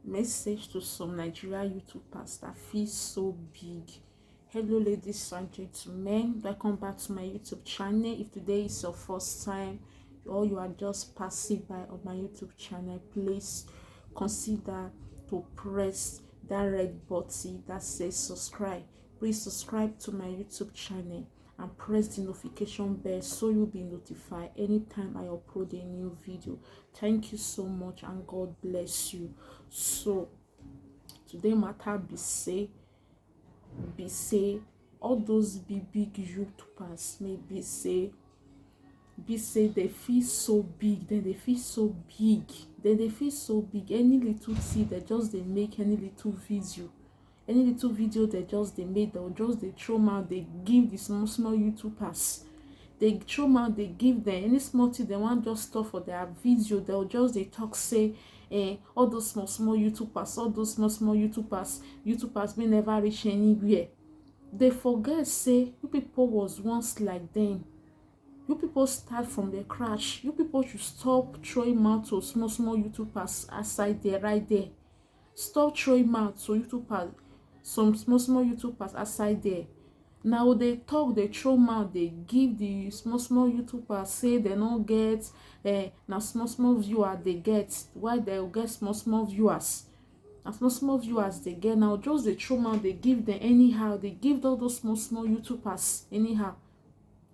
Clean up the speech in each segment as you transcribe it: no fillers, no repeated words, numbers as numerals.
Message to some Nigeria YouTubers that feel so big. Hello ladies and gentlemen, welcome back to my YouTube channel. If today is your first time or you are just passing by on my YouTube channel, please consider to press that red button that says subscribe. Please subscribe to my YouTube channel and press the notification bell so you'll be notified anytime I upload a new video. Thank you so much and God bless you. So today matter be say all those big YouTubers maybe say they feel so big, then they feel so big, any little thing they make any little video they made, they'll just they throw out, they give the small YouTubers, they throw out, they give them any small thing they want just stuff for their video, they'll just they talk say all those small YouTubers may never reach anywhere. They forget say you people was once like them. You people start from the crash. You people should stop throwing out to small YouTubers aside there, right there. Stop throwing out to YouTubers, some small YouTubers aside there. Now they talk, they throw out, they give the small YouTubers, say they don't get now small viewers they get. Why they'll get small viewers? And small viewers they get now just they throw out, they give them anyhow. They give all those small YouTubers anyhow.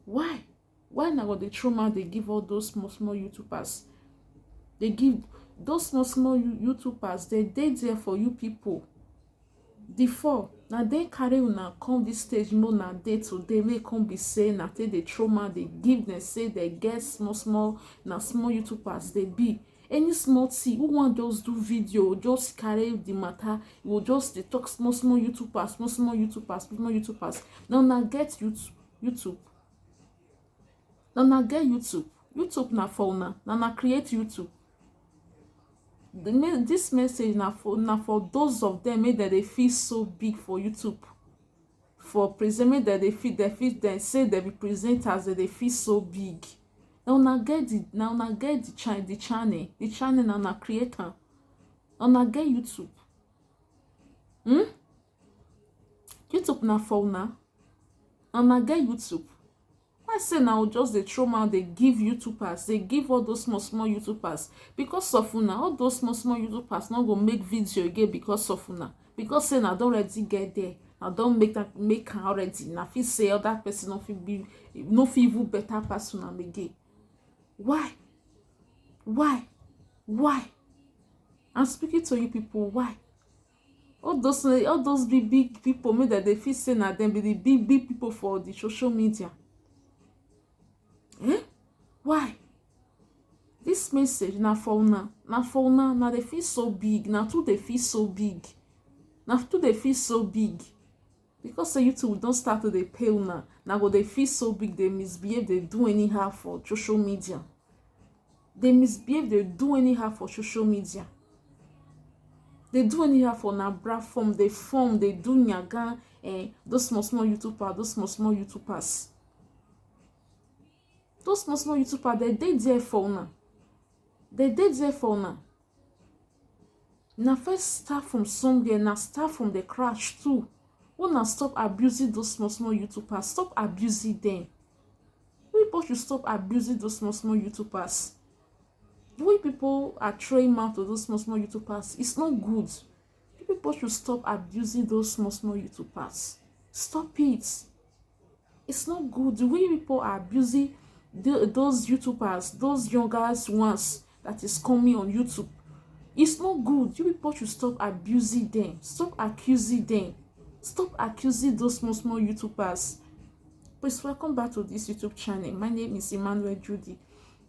Why? Why now they throw out, they give all those small YouTubers? They give those small YouTubers, they there for you people. Before now they carry una come this stage more na day to day may come be saying na they throw out, they give them say they get small YouTubers they be. Any small thing who want just do video, just carry the matter, you will just they talk small YouTubers. Now na get YouTube. Now na get YouTube na for una. Now na create YouTube. This message na for those of them made that they feel so big for YouTube. For present that they feel them say they be presenters that they feel so big. Now na get the channel now na creator. Now na get YouTube. YouTube na for una. Now na get YouTube. I say now just they throw out, they give YouTubers, they give all those small YouTubers because of una. All those small YouTubers not go make video again because of una. Because say I don't already get there. I don't make already. Na feel say other person no feel even better person again. Why? I'm speaking to you people. Why? All those big people made that they feel say na them be the big people for the social media. Why? This message na for una. Now they feel so big. Now too they feel so big. Because say YouTube don't start to they pay una. Now go they feel so big, they misbehave, they do anyhow for social media. They misbehave, they do anyhow for social media. They do anyhow for na platform, they do nyaga those small YouTubers, those small YouTubers. Those small YouTubers, they there for una. Now first start from somewhere, now start from the crash too. Wanna stop abusing those small YouTubers. Stop abusing them. We people should stop abusing those small YouTubers. The way people are throwing out to those small YouTubers, it's not good. People should stop abusing those small YouTubers. Stop it. It's not good. The way people are abusing those YouTubers, those younger ones that is coming on YouTube, it's not good. You people should stop abusing them. Stop accusing them. Stop accusing those small YouTubers. Please welcome back to this YouTube channel. My name is Emmanuel Judy.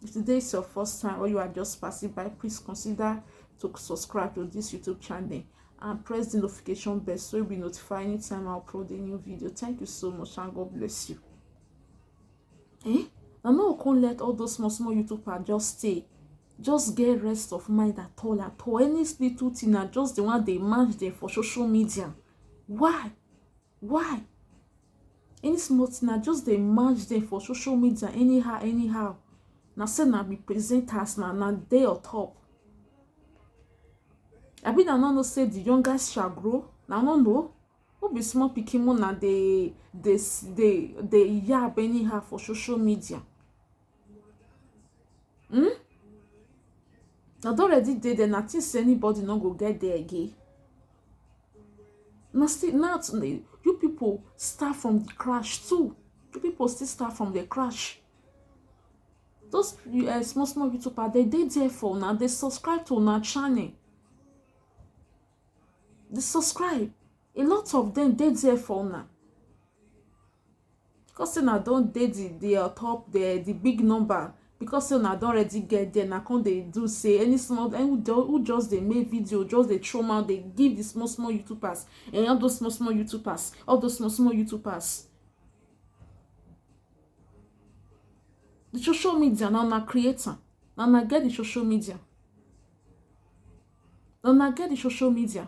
If today is your first time or you are just passing by, please consider to subscribe to this YouTube channel and press the notification bell so you'll be notified anytime I upload a new video. Thank you so much and God bless you. I'm not gonna let all those small YouTubers just stay. Just get rest of mind at all. Any little thing are just the one they match them for social media. Why? Any small thing are just they match them for social media anyhow. Now say na be presenters na they on top. abi na no know say the youngest shall grow. Na no know who be small pikin mo na dey yab anyhow for social media. Na don already dey there, na think say anybody no go get there again. Na still now you people start from the crash too. You people still start from the crash. Those small YouTubers, they dey there for una. They subscribe to una channel. They subscribe. A lot of them dey there for una. Because say na don dey the top the big number. Because say una don already get there, na come dey do say any small who just dey make video, just dey throw mouth, dey give the small YouTubers, and all those small YouTubers. The social media na una creator. Na una get the social media. Na una get the social media.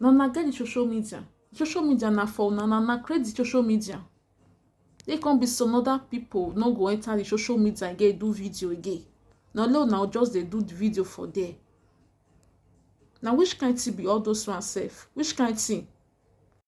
Na una get the social media. Social media na for una. Na una create the social media. They can be some other people no go enter the social media again do video again. Na alone now just dey do the video for there. Now which kind thing be all those ones sef? Which kind thing?